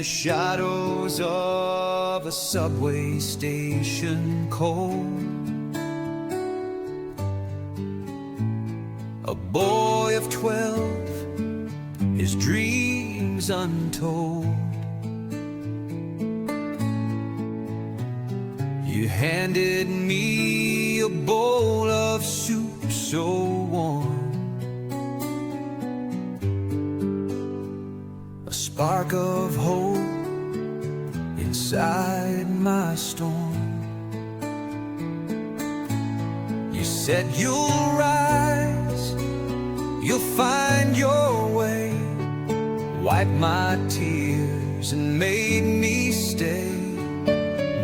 the shadows of a subway station cold. A boy of 12, his dreams untold. You handed me a bowl of soup so warm, a spark of hope inside my storm. You said you'll rise, you'll find your way, wiped my tears and made me stay.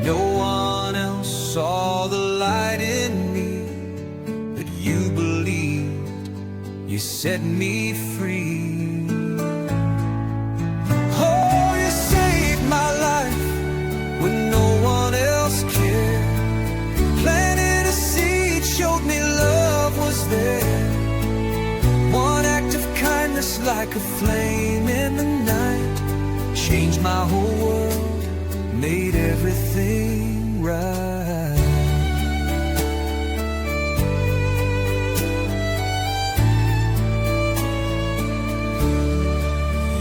No one else saw the light in me, but you believed, you set me free. Oh, you saved my life when no one else cared. Planted a seed, showed me love was there. One act of kindness like a flame in the night changed my whole world, made everything right.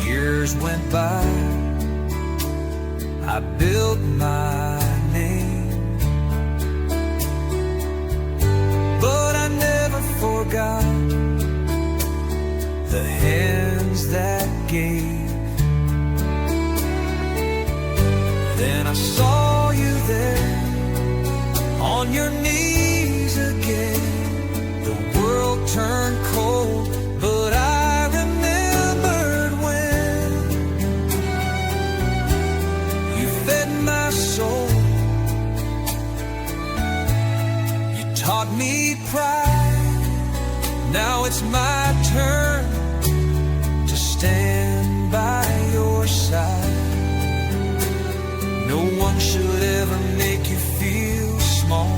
Years went by, I built my name, but I never forgot the hands that gave. Then I saw you there, on your knees again. The world turned cold, but I remembered when you fed my soul. You taught me pride, now it's my turn to stand by your side. No one should ever make you feel small,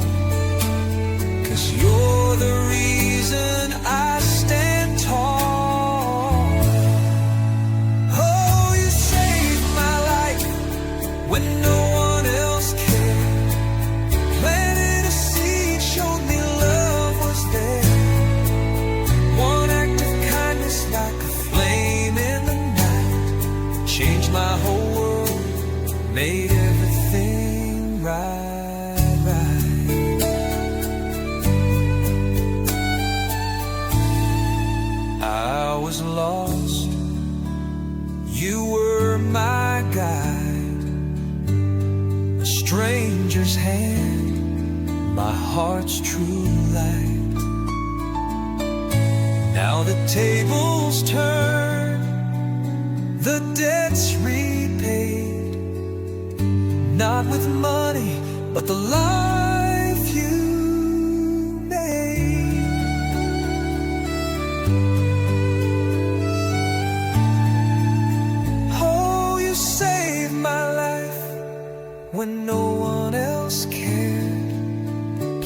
'cause you're the reason I stand tall. Oh, you saved my life when no one else cared. Planted a seed, showed me love was there. One act of kindness like a flame in the night changed my whole world, made everything right, right. I was lost, you were my guide. A stranger's hand, my heart's true light. Now the tables turn, the debt's repaid, not with money, but the life you made. Oh, you saved my life when no one else cared.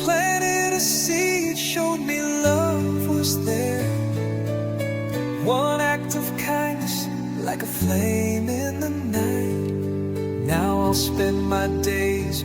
Planted a seed, showed me love was there. One act of kindness like a flame in the night. Now I'll spend my days